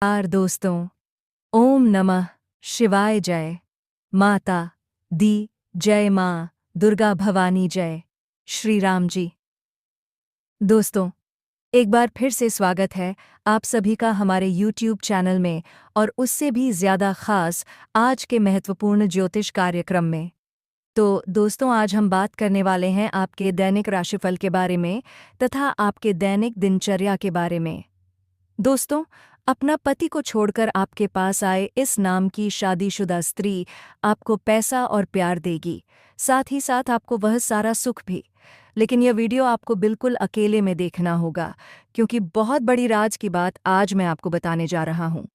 दोस्तों, ओम नमः शिवाय जय। माता दी जय, माँ दुर्गा भवानी जय। श्री राम जी। दोस्तों, एक बार फिर से स्वागत है आप सभी का हमारे YouTube चैनल में, और उससे भी ज़्यादा ख़ास आज के महत्वपूर्ण ज्योतिष कार्यक्रम में। तो दोस्तों, आज हम बात करने वाले हैं आपके दैनिक राशिफल के बारे में तथा आपके दैनिक दिनचर्या के बारे में। दोस्तों, अपना पति को छोड़कर आपके पास आए इस नाम की शादीशुदा स्त्री आपको पैसा और प्यार देगी, साथ ही साथ आपको वह सारा सुख भी। लेकिन यह वीडियो आपको बिल्कुल अकेले में देखना होगा, क्योंकि बहुत बड़ी राज की बात आज मैं आपको बताने जा रहा हूँ।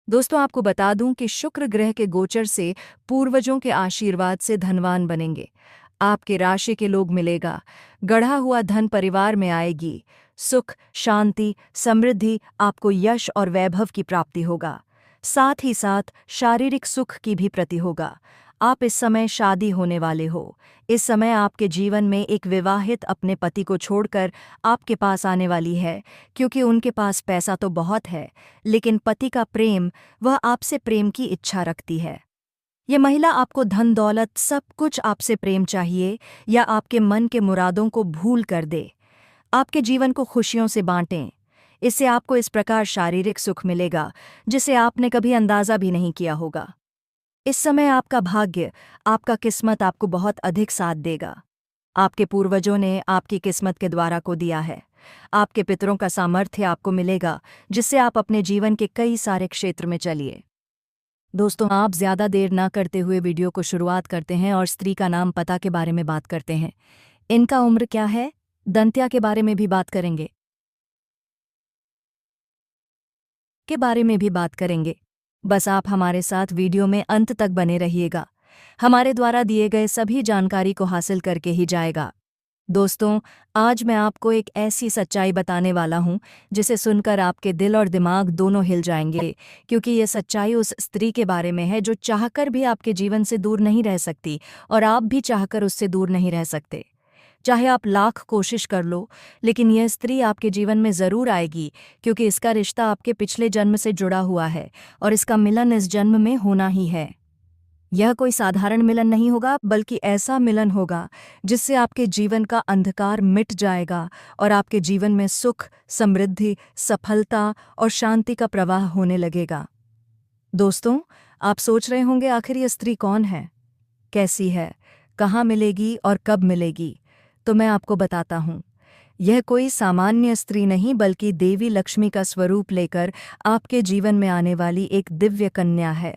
दोस्तों, आपको बता दूं कि शुक्र ग्रह के गोचर से पूर्वजों के आशीर्वाद से धनवान बनेंगे। आपके राशि के लोग मिलेगा, गढ़ा हुआ धन परिवार में आएगी, सुख शांति समृद्धि, आपको यश और वैभव की प्राप्ति होगा। साथ ही साथ शारीरिक सुख की भी प्रति होगा। आप इस समय शादी होने वाले हो। इस समय आपके जीवन में एक विवाहित अपने पति को छोड़कर आपके पास आने वाली है, क्योंकि उनके पास पैसा तो बहुत है, लेकिन पति का प्रेम, वह आपसे प्रेम की इच्छा रखती है। ये महिला आपको धन दौलत सब कुछ आपसे प्रेम चाहिए, या आपके मन के मुरादों को भूल कर दे, आपके जीवन को खुशियों से बांटें। इससे आपको इस प्रकार शारीरिक सुख मिलेगा जिसे आपने कभी अंदाजा भी नहीं किया होगा। इस समय आपका भाग्य, आपका किस्मत आपको बहुत अधिक साथ देगा। आपके पूर्वजों ने आपकी किस्मत के द्वारा को दिया है। आपके पितरों का सामर्थ्य आपको मिलेगा, जिससे आप अपने जीवन के कई सारे क्षेत्र में चलिए। दोस्तों, आप ज़्यादा देर ना करते हुए वीडियो को शुरुआत करते हैं और स्त्री का नाम पता के बारे में बात करते हैं। इनका उम्र क्या है, दंत्या के बारे में भी बात करेंगे, बस आप हमारे साथ वीडियो में अंत तक बने रहिएगा। हमारे द्वारा दिए गए सभी जानकारी को हासिल करके ही जाएगा। दोस्तों, आज मैं आपको एक ऐसी सच्चाई बताने वाला हूं जिसे सुनकर आपके दिल और दिमाग दोनों हिल जाएंगे, क्योंकि ये सच्चाई उस स्त्री के बारे में है जो चाहकर भी आपके जीवन से दूर नहीं रह सकती, और आप भी चाहकर उससे दूर नहीं रह सकते। चाहे आप लाख कोशिश कर लो, लेकिन यह स्त्री आपके जीवन में ज़रूर आएगी, क्योंकि इसका रिश्ता आपके पिछले जन्म से जुड़ा हुआ है, और इसका मिलन इस जन्म में होना ही है। यह कोई साधारण मिलन नहीं होगा, बल्कि ऐसा मिलन होगा जिससे आपके जीवन का अंधकार मिट जाएगा और आपके जीवन में सुख समृद्धि सफलता और शांति का प्रवाह होने लगेगा। दोस्तों, आप सोच रहे होंगे, आखिर यह स्त्री कौन है, कैसी है, कहाँ मिलेगी और कब मिलेगी? तो मैं आपको बताता हूँ। यह कोई सामान्य स्त्री नहीं, बल्कि देवी लक्ष्मी का स्वरूप लेकर आपके जीवन में आने वाली एक दिव्य कन्या है।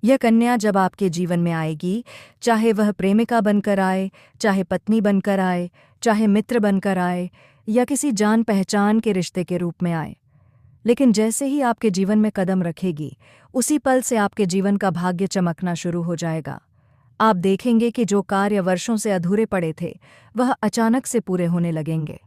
यह कन्या जब आपके जीवन में आएगी, चाहे वह प्रेमिका बनकर आए, चाहे पत्नी बनकर आए, चाहे मित्र बनकर आए, या किसी जान पहचान के रिश्ते के रूप में आए, लेकिन जैसे ही आपके जीवन में कदम रखेगी, उसी पल से आपके जीवन का भाग्य चमकना शुरू हो जाएगा। आप देखेंगे कि जो कार्य वर्षों से अधूरे पड़े थे, वह अचानक से पूरे होने लगेंगे।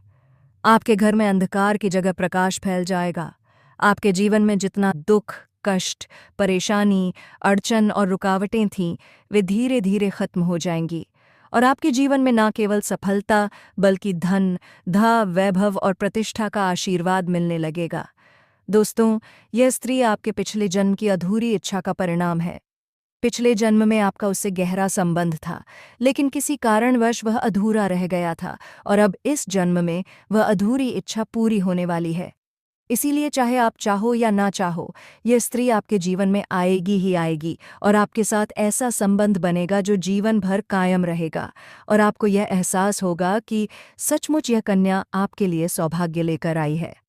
आपके घर में अंधकार की जगह प्रकाश फैल जाएगा। आपके जीवन में जितना दुख कष्ट परेशानी अड़चन और रुकावटें थीं, वे धीरे धीरे खत्म हो जाएंगी, और आपके जीवन में न केवल सफलता, बल्कि धन वैभव और प्रतिष्ठा का आशीर्वाद मिलने लगेगा। दोस्तों, यह स्त्री आपके पिछले जन्म की अधूरी इच्छा का परिणाम है। पिछले जन्म में आपका उससे गहरा संबंध था, लेकिन किसी कारणवश वह अधूरा रह गया था, और अब इस जन्म में वह अधूरी इच्छा पूरी होने वाली है। इसीलिए चाहे आप चाहो या ना चाहो, यह स्त्री आपके जीवन में आएगी ही आएगी, और आपके साथ ऐसा संबंध बनेगा जो जीवन भर कायम रहेगा, और आपको यह एहसास होगा कि सचमुच यह कन्या आपके लिए सौभाग्य लेकर आई है।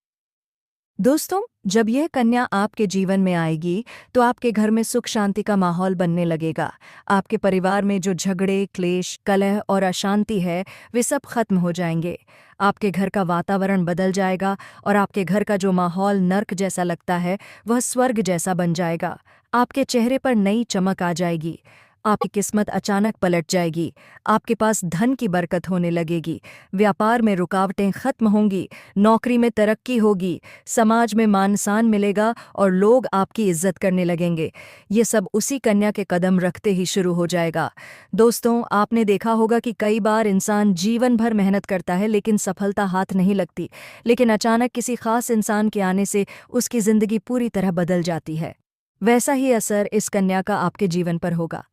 दोस्तों, जब यह कन्या आपके जीवन में आएगी, तो आपके घर में सुख शांति का माहौल बनने लगेगा। आपके परिवार में जो झगड़े क्लेश कलह और अशांति है, वे सब खत्म हो जाएंगे। आपके घर का वातावरण बदल जाएगा, और आपके घर का जो माहौल नर्क जैसा लगता है, वह स्वर्ग जैसा बन जाएगा। आपके चेहरे पर नई चमक आ जाएगी। आपकी किस्मत अचानक पलट जाएगी। आपके पास धन की बरकत होने लगेगी, व्यापार में रुकावटें खत्म होंगी, नौकरी में तरक्की होगी, समाज में मान सम्मान मिलेगा और लोग आपकी इज्जत करने लगेंगे। ये सब उसी कन्या के कदम रखते ही शुरू हो जाएगा। दोस्तों, आपने देखा होगा कि कई बार इंसान जीवन भर मेहनत करता है लेकिन सफलता हाथ नहीं लगती, लेकिन अचानक किसी खास इंसान के आने से उसकी जिंदगी पूरी तरह बदल जाती है। वैसा ही असर इस कन्या का आपके जीवन पर होगा।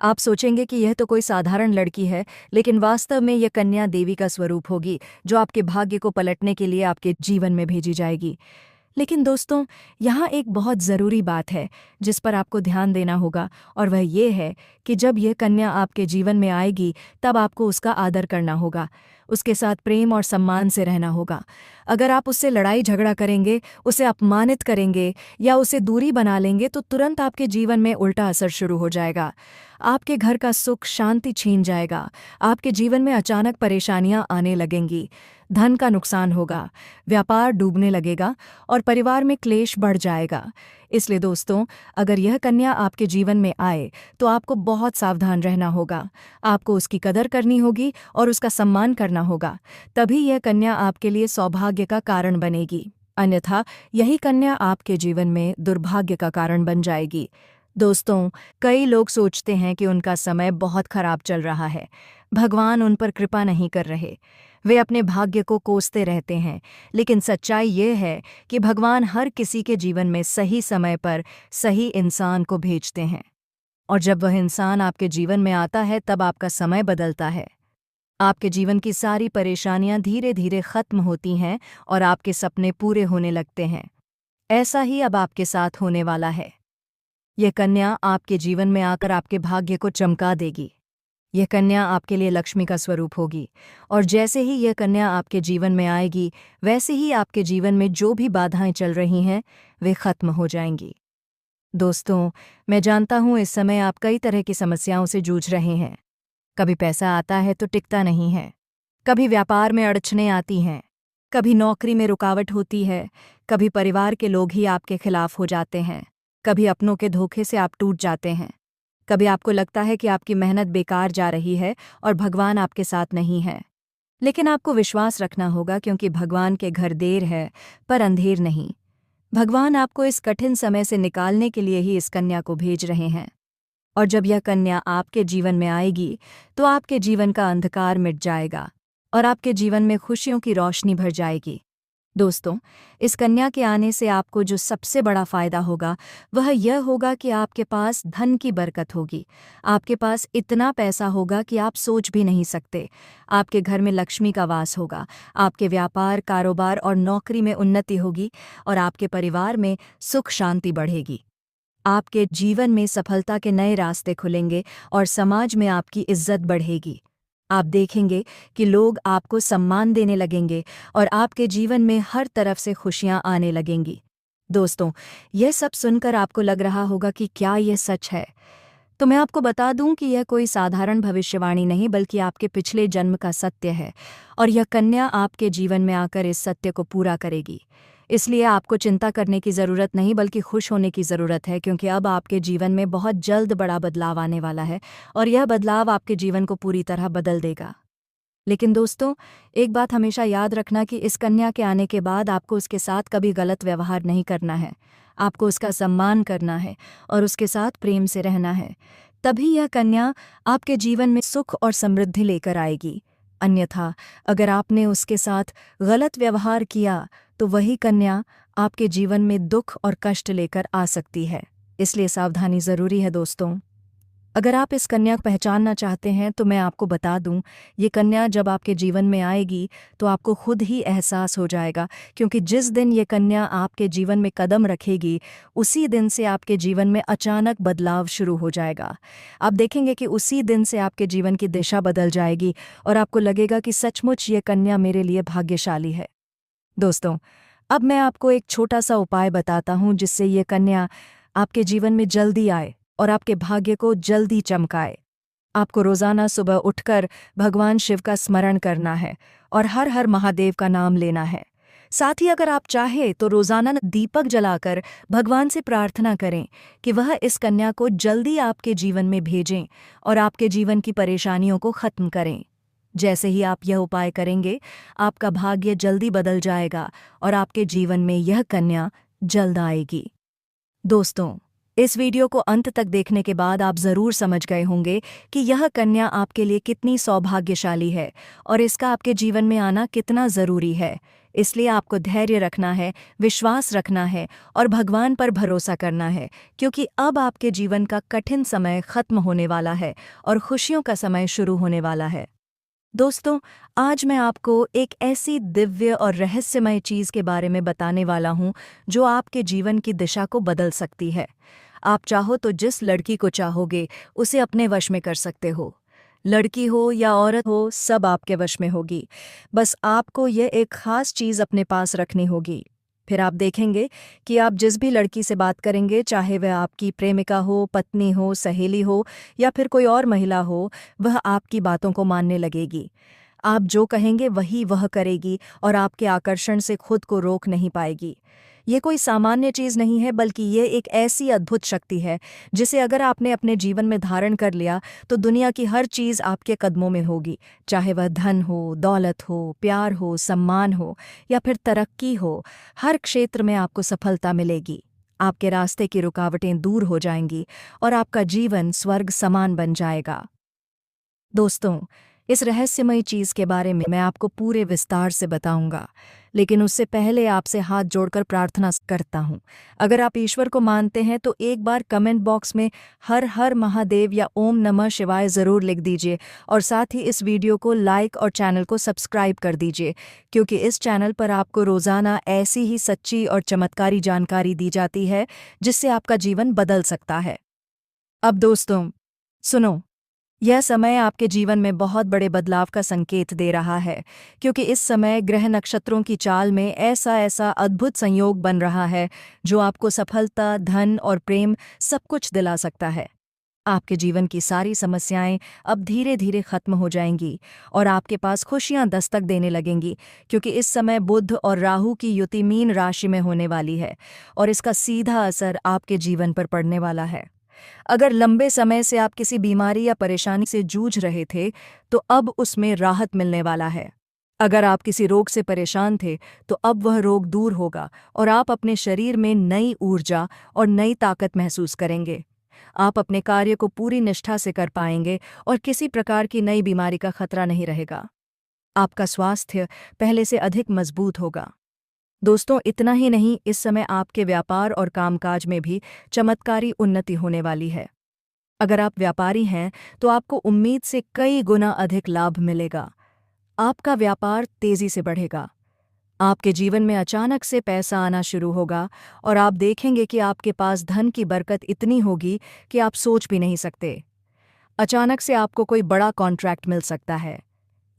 आप सोचेंगे कि यह तो कोई साधारण लड़की है, लेकिन वास्तव में यह कन्या देवी का स्वरूप होगी, जो आपके भाग्य को पलटने के लिए आपके जीवन में भेजी जाएगी। लेकिन दोस्तों, यहाँ एक बहुत ज़रूरी बात है जिस पर आपको ध्यान देना होगा, और वह ये है कि जब यह कन्या आपके जीवन में आएगी तब आपको उसका आदर करना होगा, उसके साथ प्रेम और सम्मान से रहना होगा। अगर आप उससे लड़ाई झगड़ा करेंगे, उसे अपमानित करेंगे या उसे दूरी बना लेंगे तो तुरंत आपके जीवन में उल्टा असर शुरू हो जाएगा। आपके घर का सुख शांति छीन जाएगा, आपके जीवन में अचानक परेशानियां आने लगेंगी, धन का नुकसान होगा, व्यापार डूबने लगेगा और परिवार में क्लेश बढ़ जाएगा। इसलिए दोस्तों, अगर यह कन्या आपके जीवन में आए तो आपको बहुत सावधान रहना होगा। आपको उसकी कदर करनी होगी और उसका सम्मान करना होगा, तभी यह कन्या आपके लिए सौभाग्य का कारण बनेगी। अन्यथा यही कन्या आपके जीवन में दुर्भाग्य का कारण बन जाएगी। दोस्तों, कई लोग सोचते हैं कि उनका समय बहुत खराब चल रहा है, भगवान उन पर कृपा नहीं कर रहे। वे अपने भाग्य को कोसते रहते हैं, लेकिन सच्चाई ये है कि भगवान हर किसी के जीवन में सही समय पर सही इंसान को भेजते हैं, और जब वह इंसान आपके जीवन में आता है तब आपका समय बदलता है। आपके जीवन की सारी परेशानियां धीरे धीरे खत्म होती हैं और आपके सपने पूरे होने लगते हैं। ऐसा ही अब आपके साथ होने वाला है। यह कन्या आपके जीवन में आकर आपके भाग्य को चमका देगी। यह कन्या आपके लिए लक्ष्मी का स्वरूप होगी, और जैसे ही यह कन्या आपके जीवन में आएगी, वैसे ही आपके जीवन में जो भी बाधाएं चल रही हैं वे खत्म हो जाएंगी। दोस्तों, मैं जानता हूँ इस समय आप कई तरह की समस्याओं से जूझ रहे हैं। कभी पैसा आता है तो टिकता नहीं है, कभी व्यापार में अड़चनें आती हैं, कभी नौकरी में रुकावट होती है, कभी परिवार के लोग ही आपके खिलाफ हो जाते हैं, कभी अपनों के धोखे से आप टूट जाते हैं, कभी आपको लगता है कि आपकी मेहनत बेकार जा रही है और भगवान आपके साथ नहीं है। लेकिन आपको विश्वास रखना होगा, क्योंकि भगवान के घर देर है पर अंधेर नहीं। भगवान आपको इस कठिन समय से निकालने के लिए ही इस कन्या को भेज रहे हैं, और जब यह कन्या आपके जीवन में आएगी तो आपके जीवन का अंधकार मिट जाएगा और आपके जीवन में खुशियों की रोशनी भर जाएगी। दोस्तों, इस कन्या के आने से आपको जो सबसे बड़ा फायदा होगा वह यह होगा कि आपके पास धन की बरकत होगी। आपके पास इतना पैसा होगा कि आप सोच भी नहीं सकते। आपके घर में लक्ष्मी का वास होगा, आपके व्यापार, कारोबार और नौकरी में उन्नति होगी और आपके परिवार में सुख शांति बढ़ेगी। आपके जीवन में सफलता के नए रास्ते खुलेंगे और समाज में आपकी इज्जत बढ़ेगी। आप देखेंगे कि लोग आपको सम्मान देने लगेंगे और आपके जीवन में हर तरफ से खुशियां आने लगेंगी। दोस्तों, यह सब सुनकर आपको लग रहा होगा कि क्या यह सच है? तो मैं आपको बता दूं कि यह कोई साधारण भविष्यवाणी नहीं, बल्कि आपके पिछले जन्म का सत्य है, और यह कन्या आपके जीवन में आकर इस सत्य को पूरा करेगी। इसलिए आपको चिंता करने की ज़रूरत नहीं, बल्कि खुश होने की ज़रूरत है, क्योंकि अब आपके जीवन में बहुत जल्द बड़ा बदलाव आने वाला है और यह बदलाव आपके जीवन को पूरी तरह बदल देगा। लेकिन दोस्तों, एक बात हमेशा याद रखना कि इस कन्या के आने के बाद आपको उसके साथ कभी गलत व्यवहार नहीं करना है। आपको उसका सम्मान करना है और उसके साथ प्रेम से रहना है। तभी यह कन्या आपके जीवन में सुख और समृद्धि लेकर आएगी। अन्यथा अगर आपने उसके साथ गलत व्यवहार किया तो वही कन्या आपके जीवन में दुख और कष्ट लेकर आ सकती है। इसलिए सावधानी ज़रूरी है दोस्तों। अगर आप इस कन्या को पहचानना चाहते हैं तो मैं आपको बता दूं, ये कन्या जब आपके जीवन में आएगी तो आपको खुद ही एहसास हो जाएगा, क्योंकि जिस दिन ये कन्या आपके जीवन में कदम रखेगी उसी दिन से आपके जीवन में अचानक बदलाव शुरू हो जाएगा। आप देखेंगे कि उसी दिन से आपके जीवन की दिशा बदल जाएगी और आपको लगेगा कि सचमुच ये कन्या मेरे लिए भाग्यशाली है। दोस्तों, अब मैं आपको एक छोटा सा उपाय बताता हूँ जिससे ये कन्या आपके जीवन में जल्दी आए और आपके भाग्य को जल्दी चमकाए। आपको रोज़ाना सुबह उठकर भगवान शिव का स्मरण करना है और हर हर महादेव का नाम लेना है। साथ ही अगर आप चाहें तो रोजाना दीपक जलाकर भगवान से प्रार्थना करें कि वह इस कन्या को जल्दी आपके जीवन में भेजें और आपके जीवन की परेशानियों को खत्म करें। जैसे ही आप यह उपाय करेंगे, आपका भाग्य जल्दी बदल जाएगा और आपके जीवन में यह कन्या जल्द आएगी। दोस्तों, इस वीडियो को अंत तक देखने के बाद आप जरूर समझ गए होंगे कि यह कन्या आपके लिए कितनी सौभाग्यशाली है और इसका आपके जीवन में आना कितना जरूरी है। इसलिए आपको धैर्य रखना है, विश्वास रखना है और भगवान पर भरोसा करना है, क्योंकि अब आपके जीवन का कठिन समय खत्म होने वाला है और खुशियों का समय शुरू होने वाला है। दोस्तों, आज मैं आपको एक ऐसी दिव्य और रहस्यमय चीज़ के बारे में बताने वाला हूँ जो आपके जीवन की दिशा को बदल सकती है। आप चाहो तो जिस लड़की को चाहोगे उसे अपने वश में कर सकते हो। लड़की हो या औरत हो, सब आपके वश में होगी। बस आपको ये एक खास चीज़ अपने पास रखनी होगी। फिर आप देखेंगे कि आप जिस भी लड़की से बात करेंगे, चाहे वह आपकी प्रेमिका हो, पत्नी हो, सहेली हो या फिर कोई और महिला हो, वह आपकी बातों को मानने लगेगी। आप जो कहेंगे वही वह करेगी और आपके आकर्षण से खुद को रोक नहीं पाएगी। ये कोई सामान्य चीज़ नहीं है, बल्कि ये एक ऐसी अद्भुत शक्ति है जिसे अगर आपने अपने जीवन में धारण कर लिया तो दुनिया की हर चीज़ आपके कदमों में होगी। चाहे वह धन हो, दौलत हो, प्यार हो, सम्मान हो या फिर तरक्की हो, हर क्षेत्र में आपको सफलता मिलेगी। आपके रास्ते की रुकावटें दूर हो जाएंगी और आपका जीवन स्वर्ग समान बन जाएगा। दोस्तों, इस रहस्यमयी चीज़ के बारे में मैं आपको पूरे विस्तार से बताऊंगा, लेकिन उससे पहले आपसे हाथ जोड़कर प्रार्थना करता हूं। अगर आप ईश्वर को मानते हैं तो एक बार कमेंट बॉक्स में हर हर महादेव या ओम नमः शिवाय ज़रूर लिख दीजिए और साथ ही इस वीडियो को लाइक और चैनल को सब्सक्राइब कर दीजिए, क्योंकि इस चैनल पर आपको रोज़ाना ऐसी ही सच्ची और चमत्कारी जानकारी दी जाती है जिससे आपका जीवन बदल सकता है। अब दोस्तों सुनो, यह समय आपके जीवन में बहुत बड़े बदलाव का संकेत दे रहा है, क्योंकि इस समय ग्रह नक्षत्रों की चाल में ऐसा अद्भुत संयोग बन रहा है जो आपको सफलता, धन और प्रेम सब कुछ दिला सकता है। आपके जीवन की सारी समस्याएं अब धीरे धीरे खत्म हो जाएंगी और आपके पास खुशियां दस्तक देने लगेंगी, क्योंकि इस समय बुध और राहु की युति मीन राशि में होने वाली है और इसका सीधा असर आपके जीवन पर पड़ने वाला है। अगर लंबे समय से आप किसी बीमारी या परेशानी से जूझ रहे थे तो अब उसमें राहत मिलने वाला है। अगर आप किसी रोग से परेशान थे तो अब वह रोग दूर होगा और आप अपने शरीर में नई ऊर्जा और नई ताकत महसूस करेंगे। आप अपने कार्य को पूरी निष्ठा से कर पाएंगे और किसी प्रकार की नई बीमारी का खतरा नहीं रहेगा। आपका स्वास्थ्य पहले से अधिक मजबूत होगा। दोस्तों, इतना ही नहीं, इस समय आपके व्यापार और कामकाज में भी चमत्कारी उन्नति होने वाली है। अगर आप व्यापारी हैं तो आपको उम्मीद से कई गुना अधिक लाभ मिलेगा। आपका व्यापार तेजी से बढ़ेगा। आपके जीवन में अचानक से पैसा आना शुरू होगा और आप देखेंगे कि आपके पास धन की बरकत इतनी होगी कि आप सोच भी नहीं सकते। अचानक से आपको कोई बड़ा कॉन्ट्रैक्ट मिल सकता है।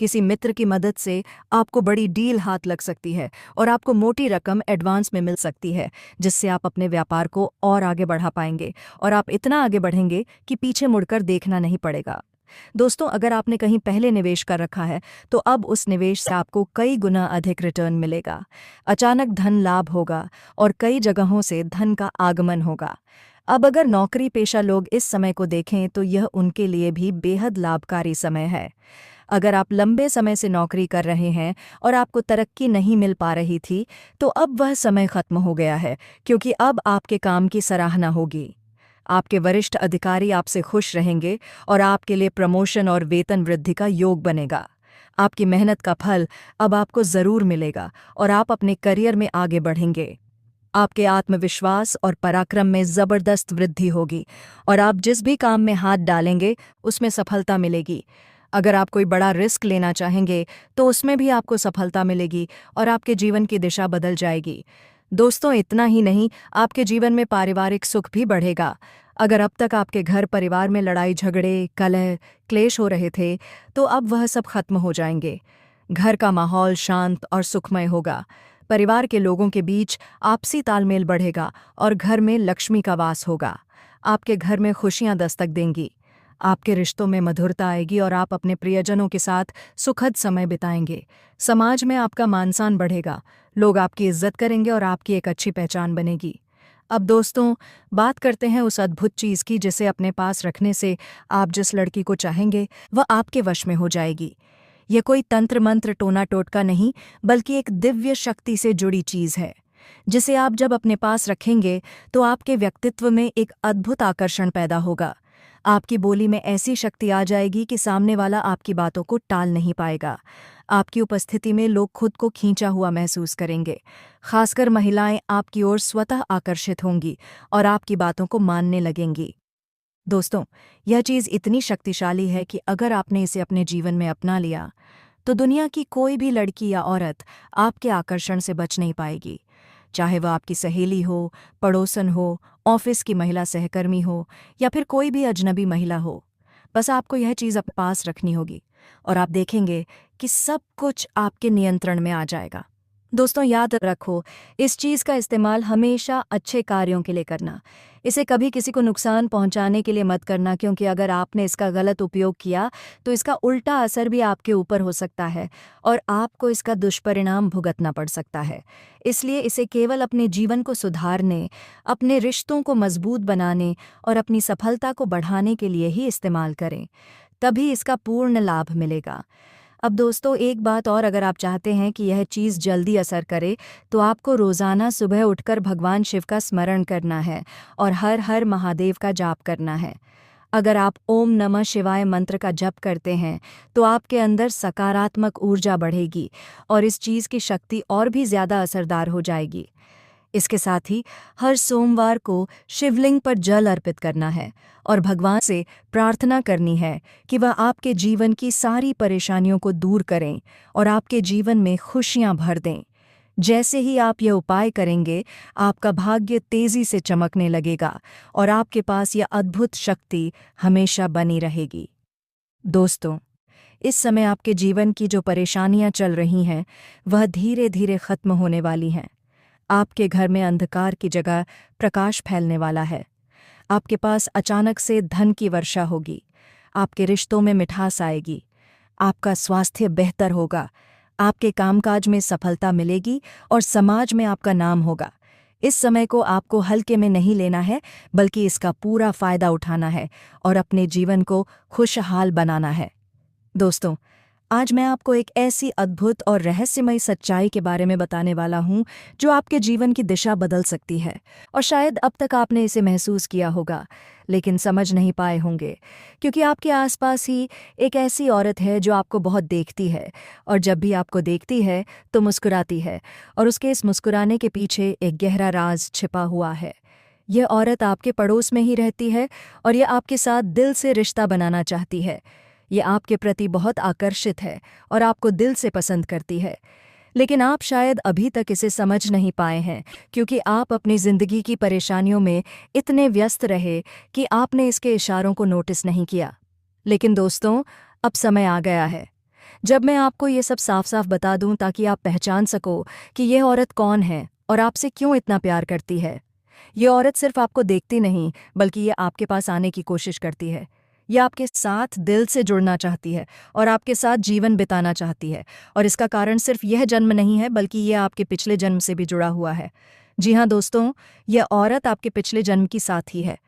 किसी मित्र की मदद से आपको बड़ी डील हाथ लग सकती है और आपको मोटी रकम एडवांस में मिल सकती है, जिससे आप अपने व्यापार को और आगे बढ़ा पाएंगे और आप इतना आगे बढ़ेंगे कि पीछे मुड़कर देखना नहीं पड़ेगा। दोस्तों, अगर आपने कहीं पहले निवेश कर रखा है तो अब उस निवेश से आपको कई गुना अधिक रिटर्न मिलेगा। अचानक धन लाभ होगा और कई जगहों से धन का आगमन होगा। अब अगर नौकरी पेशा लोग इस समय को देखें तो यह उनके लिए भी बेहद लाभकारी समय है। अगर आप लंबे समय से नौकरी कर रहे हैं और आपको तरक्की नहीं मिल पा रही थी तो अब वह समय खत्म हो गया है, क्योंकि अब आपके काम की सराहना होगी। आपके वरिष्ठ अधिकारी आपसे खुश रहेंगे और आपके लिए प्रमोशन और वेतन वृद्धि का योग बनेगा। आपकी मेहनत का फल अब आपको ज़रूर मिलेगा और आप अपने करियर में आगे बढ़ेंगे। आपके आत्मविश्वास और पराक्रम में ज़बरदस्त वृद्धि होगी और आप जिस भी काम में हाथ डालेंगे उसमें सफलता मिलेगी। अगर आप कोई बड़ा रिस्क लेना चाहेंगे तो उसमें भी आपको सफलता मिलेगी और आपके जीवन की दिशा बदल जाएगी। दोस्तों, इतना ही नहीं, आपके जीवन में पारिवारिक सुख भी बढ़ेगा। अगर अब तक आपके घर परिवार में लड़ाई झगड़े, कलह, क्लेश हो रहे थे तो अब वह सब खत्म हो जाएंगे। घर का माहौल शांत और सुखमय होगा। परिवार के लोगों के बीच आपसी तालमेल बढ़ेगा और घर में लक्ष्मी का वास होगा। आपके घर में खुशियां दस्तक देंगी। आपके रिश्तों में मधुरता आएगी और आप अपने प्रियजनों के साथ सुखद समय बिताएंगे। समाज में आपका मान-सम्मान बढ़ेगा। लोग आपकी इज्जत करेंगे और आपकी एक अच्छी पहचान बनेगी। अब दोस्तों, बात करते हैं उस अद्भुत चीज़ की जिसे अपने पास रखने से आप जिस लड़की को चाहेंगे वह आपके वश में हो जाएगी। यह कोई तंत्र मंत्र टोना टोटका नहीं, बल्कि एक दिव्य शक्ति से जुड़ी चीज़ है जिसे आप जब अपने पास रखेंगे तो आपके व्यक्तित्व में एक अद्भुत आकर्षण पैदा होगा। आपकी बोली में ऐसी शक्ति आ जाएगी कि सामने वाला आपकी बातों को टाल नहीं पाएगा। आपकी उपस्थिति में लोग खुद को खींचा हुआ महसूस करेंगे। खासकर महिलाएं आपकी ओर स्वतः आकर्षित होंगी और आपकी बातों को मानने लगेंगी। दोस्तों, यह चीज़ इतनी शक्तिशाली है कि अगर आपने इसे अपने जीवन में अपना लिया तो दुनिया की कोई भी लड़की या औरत आपके आकर्षण से बच नहीं पाएगी। चाहे वह आपकी सहेली हो, पड़ोसन हो, ऑफिस की महिला सहकर्मी हो या फिर कोई भी अजनबी महिला हो। बस आपको यह चीज़ अपने पास रखनी होगी और आप देखेंगे कि सब कुछ आपके नियंत्रण में आ जाएगा। दोस्तों, याद रखो, इस चीज़ का इस्तेमाल हमेशा अच्छे कार्यों के लिए करना। इसे कभी किसी को नुकसान पहुंचाने के लिए मत करना, क्योंकि अगर आपने इसका गलत उपयोग किया तो इसका उल्टा असर भी आपके ऊपर हो सकता है और आपको इसका दुष्परिणाम भुगतना पड़ सकता है। इसलिए इसे केवल अपने जीवन को सुधारने, अपने रिश्तों को मजबूत बनाने और अपनी सफलता को बढ़ाने के लिए ही इस्तेमाल करें, तभी इसका पूर्ण लाभ मिलेगा। अब दोस्तों, एक बात और, अगर आप चाहते हैं कि यह चीज़ जल्दी असर करे तो आपको रोज़ाना सुबह उठकर भगवान शिव का स्मरण करना है और हर हर महादेव का जाप करना है। अगर आप ओम नमः शिवाय मंत्र का जप करते हैं तो आपके अंदर सकारात्मक ऊर्जा बढ़ेगी और इस चीज़ की शक्ति और भी ज़्यादा असरदार हो जाएगी। इसके साथ ही हर सोमवार को शिवलिंग पर जल अर्पित करना है और भगवान से प्रार्थना करनी है कि वह आपके जीवन की सारी परेशानियों को दूर करें और आपके जीवन में खुशियां भर दें। जैसे ही आप यह उपाय करेंगे, आपका भाग्य तेजी से चमकने लगेगा और आपके पास यह अद्भुत शक्ति हमेशा बनी रहेगी। दोस्तों, इस समय आपके जीवन की जो परेशानियां चल रही हैं वह धीरे धीरे खत्म होने वाली हैं। आपके घर में अंधकार की जगह प्रकाश फैलने वाला है। आपके पास अचानक से धन की वर्षा होगी। आपके रिश्तों में मिठास आएगी। आपका स्वास्थ्य बेहतर होगा। आपके कामकाज में सफलता मिलेगी और समाज में आपका नाम होगा। इस समय को आपको हल्के में नहीं लेना है, बल्कि इसका पूरा फायदा उठाना है और अपने जीवन को खुशहाल बनाना है। दोस्तों, आज मैं आपको एक ऐसी अद्भुत और रहस्यमयी सच्चाई के बारे में बताने वाला हूं जो आपके जीवन की दिशा बदल सकती है। और शायद अब तक आपने इसे महसूस किया होगा, लेकिन समझ नहीं पाए होंगे, क्योंकि आपके आसपास ही एक ऐसी औरत है जो आपको बहुत देखती है और जब भी आपको देखती है तो मुस्कुराती है, और उसके इस मुस्कुराने के पीछे एक गहरा राज छिपा हुआ है। यह औरत आपके पड़ोस में ही रहती है और यह आपके साथ दिल से रिश्ता बनाना चाहती है। ये आपके प्रति बहुत आकर्षित है और आपको दिल से पसंद करती है, लेकिन आप शायद अभी तक इसे समझ नहीं पाए हैं, क्योंकि आप अपनी ज़िंदगी की परेशानियों में इतने व्यस्त रहे कि आपने इसके इशारों को नोटिस नहीं किया। लेकिन दोस्तों, अब समय आ गया है जब मैं आपको ये सब साफ साफ बता दूं, ताकि आप पहचान सको कि यह औरत कौन है और आपसे क्यों इतना प्यार करती है। ये औरत सिर्फ आपको देखती नहीं, बल्कि ये आपके पास आने की कोशिश करती है। यह आपके साथ दिल से जुड़ना चाहती है और आपके साथ जीवन बिताना चाहती है, और इसका कारण सिर्फ यह जन्म नहीं है, बल्कि यह आपके पिछले जन्म से भी जुड़ा हुआ है। जी हाँ दोस्तों, यह औरत आपके पिछले जन्म की साथी है।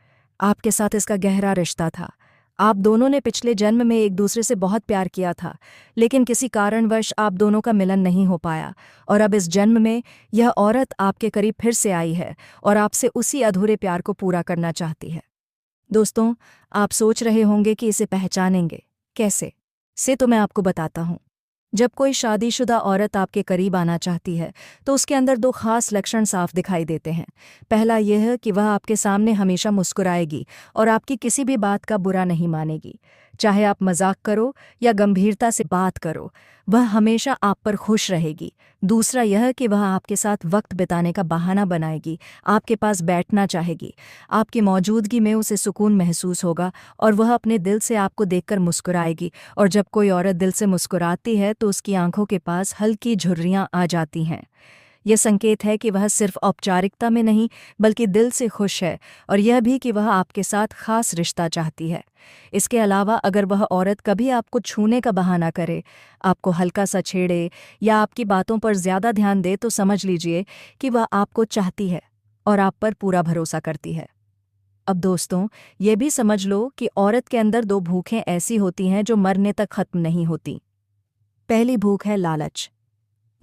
आपके साथ इसका गहरा रिश्ता था। आप दोनों ने पिछले जन्म में एक दूसरे से बहुत प्यार किया था, लेकिन किसी कारणवश आप दोनों का मिलन नहीं हो पाया, और अब इस जन्म में यह औरत आपके करीब फिर से आई है और आपसे उसी अधूरे प्यार को पूरा करना चाहती है। दोस्तों, आप सोच रहे होंगे कि इसे पहचानेंगे कैसे? से तो मैं आपको बताता हूँ। जब कोई शादीशुदा औरत आपके करीब आना चाहती है तो उसके अंदर दो खास लक्षण साफ दिखाई देते हैं। पहला यह कि वह आपके सामने हमेशा मुस्कुराएगी और आपकी किसी भी बात का बुरा नहीं मानेगी। चाहे आप मजाक करो या गंभीरता से बात करो, वह हमेशा आप पर खुश रहेगी। दूसरा यह कि वह आपके साथ वक्त बिताने का बहाना बनाएगी, आपके पास बैठना चाहेगी। आपकी मौजूदगी में उसे सुकून महसूस होगा और वह अपने दिल से आपको देखकर मुस्कुराएगी। और जब कोई औरत दिल से मुस्कुराती है तो उसकी आंखों के पास हल्की झुर्रियां आ जाती हैं। यह संकेत है कि वह सिर्फ औपचारिकता में नहीं बल्कि दिल से खुश है, और यह भी कि वह आपके साथ खास रिश्ता चाहती है। इसके अलावा अगर वह औरत कभी आपको छूने का बहाना करे, आपको हल्का सा छेड़े या आपकी बातों पर ज्यादा ध्यान दे, तो समझ लीजिए कि वह आपको चाहती है और आप पर पूरा भरोसा करती है। अब दोस्तों, ये भी समझ लो कि औरत के अंदर दो भूखें ऐसी होती हैं जो मरने तक खत्म नहीं होती। पहली भूख है लालच।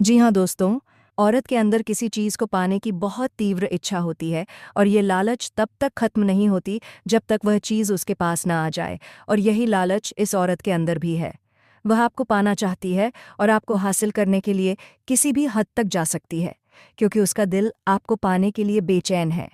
जी हाँ दोस्तों, औरत के अंदर किसी चीज़ को पाने की बहुत तीव्र इच्छा होती है, और ये लालच तब तक खत्म नहीं होती जब तक वह चीज़ उसके पास ना आ जाए। और यही लालच इस औरत के अंदर भी है। वह आपको पाना चाहती है और आपको हासिल करने के लिए किसी भी हद तक जा सकती है, क्योंकि उसका दिल आपको पाने के लिए बेचैन है।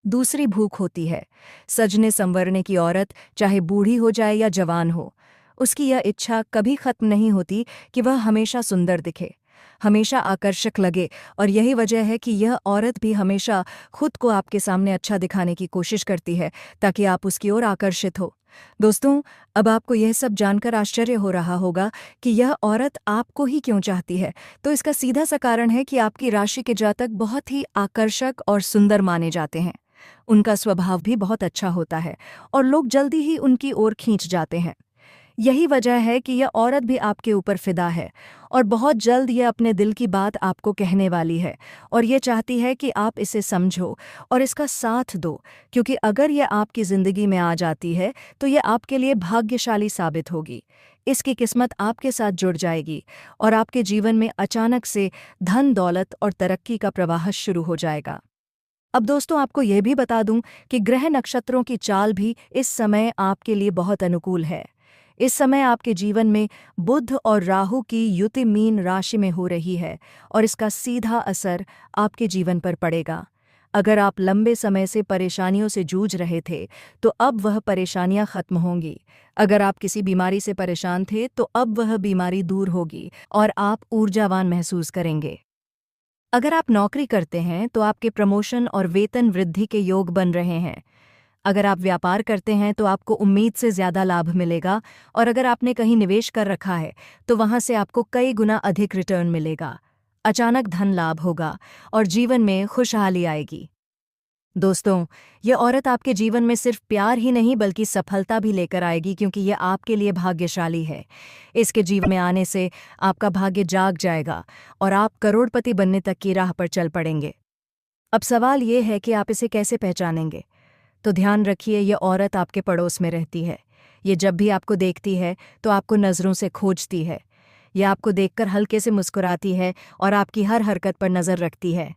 दूसरी भूख होती है सजने संवरने की औरत, चाहे बूढ़ी हो जाए या जवान हो। उसकी यह इच्छा कभी खत्म नहीं होती कि वह हमेशा सुंदर दिखे, हमेशा आकर्षक लगे, और यही वजह है कि यह औरत भी हमेशा खुद को आपके सामने अच्छा दिखाने की कोशिश करती है ताकि आप उसकी ओर आकर्षित हो। दोस्तों, अब आपको यह सब जानकर आश्चर्य हो रहा होगा कि यह औरत आपको ही क्यों चाहती है। तो इसका सीधा सा कारण है कि आपकी राशि के जातक बहुत ही आकर्षक और सुंदर माने जाते हैं। उनका स्वभाव भी बहुत अच्छा होता है और लोग जल्दी ही उनकी ओर खींच जाते हैं। यही वजह है कि यह औरत भी आपके ऊपर फिदा है, और बहुत जल्द यह अपने दिल की बात आपको कहने वाली है, और ये चाहती है कि आप इसे समझो और इसका साथ दो, क्योंकि अगर यह आपकी ज़िंदगी में आ जाती है तो यह आपके लिए भाग्यशाली साबित होगी। इसकी किस्मत आपके साथ जुड़ जाएगी और आपके जीवन में अचानक से धन दौलत और तरक्की का प्रवाह शुरू हो जाएगा। अब दोस्तों, आपको यह भी बता दूं कि ग्रह नक्षत्रों की चाल भी इस समय आपके लिए बहुत अनुकूल है। इस समय आपके जीवन में बुध और राहु की युति मीन राशि में हो रही है, और इसका सीधा असर आपके जीवन पर पड़ेगा। अगर आप लंबे समय से परेशानियों से जूझ रहे थे तो अब वह परेशानियां खत्म होंगी। अगर आप किसी बीमारी से परेशान थे तो अब वह बीमारी दूर होगी और आप ऊर्जावान महसूस करेंगे। अगर आप नौकरी करते हैं तो आपके प्रमोशन और वेतन वृद्धि के योग बन रहे हैं। अगर आप व्यापार करते हैं तो आपको उम्मीद से ज़्यादा लाभ मिलेगा, और अगर आपने कहीं निवेश कर रखा है तो वहाँ से आपको कई गुना अधिक रिटर्न मिलेगा। अचानक धन लाभ होगा और जीवन में खुशहाली आएगी। दोस्तों, यह औरत आपके जीवन में सिर्फ प्यार ही नहीं बल्कि सफलता भी लेकर आएगी, क्योंकि यह आपके लिए भाग्यशाली है। इसके जीवन में आने से आपका भाग्य जाग जाएगा और आप करोड़पति बनने तक की राह पर चल पड़ेंगे। अब सवाल ये है कि आप इसे कैसे पहचानेंगे। तो ध्यान रखिए, यह औरत आपके पड़ोस में रहती है। ये जब भी आपको देखती है तो आपको नज़रों से खोजती है। यह आपको देखकर हल्के से मुस्कुराती है और आपकी हर हरकत पर नज़र रखती है।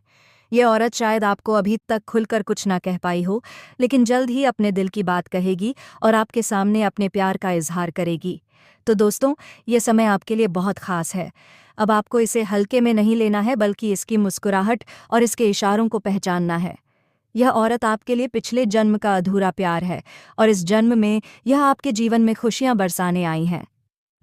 यह औरत शायद आपको अभी तक खुलकर कुछ ना कह पाई हो, लेकिन जल्द ही अपने दिल की बात कहेगी और आपके सामने अपने प्यार का इजहार करेगी। तो दोस्तों, ये समय आपके लिए बहुत खास है। अब आपको इसे हल्के में नहीं लेना है बल्कि इसकी मुस्कुराहट और इसके इशारों को पहचानना है। यह औरत आपके लिए पिछले जन्म का अधूरा प्यार है, और इस जन्म में यह आपके जीवन में खुशियां बरसाने आई हैं।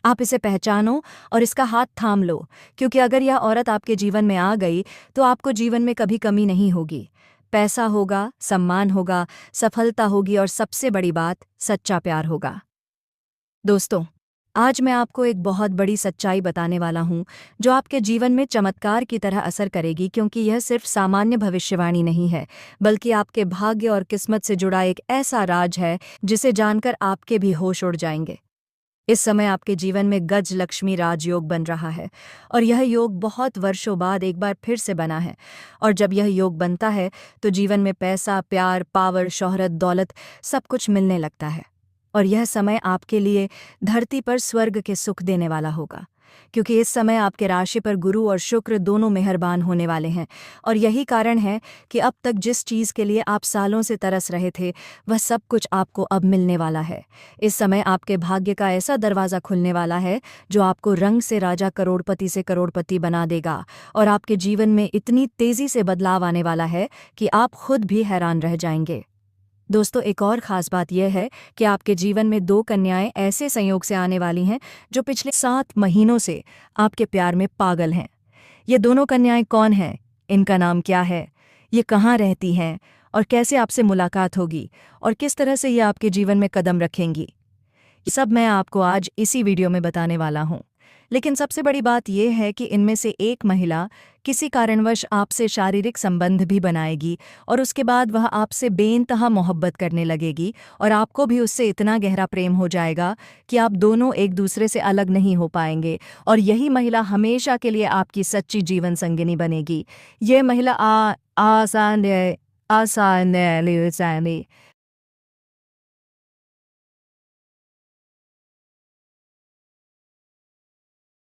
आप इसे पहचानो और इसका हाथ थाम लो, क्योंकि अगर यह औरत आपके जीवन में आ गई तो आपको जीवन में कभी कमी नहीं होगी। पैसा होगा, सम्मान होगा, सफलता होगी, और सबसे बड़ी बात, सच्चा प्यार होगा। दोस्तों, आज मैं आपको एक बहुत बड़ी सच्चाई बताने वाला हूँ जो आपके जीवन में चमत्कार की तरह असर करेगी, क्योंकि यह सिर्फ सामान्य भविष्यवाणी नहीं है बल्कि आपके भाग्य और किस्मत से जुड़ा एक ऐसा राज है जिसे जानकर आपके भी होश उड़ जाएंगे। इस समय आपके जीवन में गज लक्ष्मी राजयोग बन रहा है, और यह योग बहुत वर्षों बाद एक बार फिर से बना है। और जब यह योग बनता है तो जीवन में पैसा, प्यार, पावर, शोहरत, दौलत सब कुछ मिलने लगता है। और यह समय आपके लिए धरती पर स्वर्ग के सुख देने वाला होगा, क्योंकि इस समय आपके राशि पर गुरु और शुक्र दोनों मेहरबान होने वाले हैं। और यही कारण है कि अब तक जिस चीज़ के लिए आप सालों से तरस रहे थे वह सब कुछ आपको अब मिलने वाला है। इस समय आपके भाग्य का ऐसा दरवाज़ा खुलने वाला है जो आपको रंग से राजा, करोड़पति से करोड़पति बना देगा, और आपके जीवन में इतनी तेज़ी से बदलाव आने वाला है कि आप खुद भी हैरान रह जाएंगे। दोस्तों, एक और ख़ास बात यह है कि आपके जीवन में दो कन्याएं ऐसे संयोग से आने वाली हैं जो पिछले 7 महीनों से आपके प्यार में पागल हैं। ये दोनों कन्याएं कौन हैं, इनका नाम क्या है, ये कहाँ रहती हैं, और कैसे आपसे मुलाकात होगी, और किस तरह से ये आपके जीवन में कदम रखेंगी, सब मैं आपको आज इसी वीडियो में बताने वाला हूँ। लेकिन सबसे बड़ी बात यह है कि इनमें से एक महिला किसी कारणवश आपसे शारीरिक संबंध भी बनाएगी और उसके बाद वह आपसे बेइंतहा मोहब्बत करने लगेगी और आपको भी उससे इतना गहरा प्रेम हो जाएगा कि आप दोनों एक दूसरे से अलग नहीं हो पाएंगे और यही महिला हमेशा के लिए आपकी सच्ची जीवन संगिनी बनेगी। ये महिला आसान आसान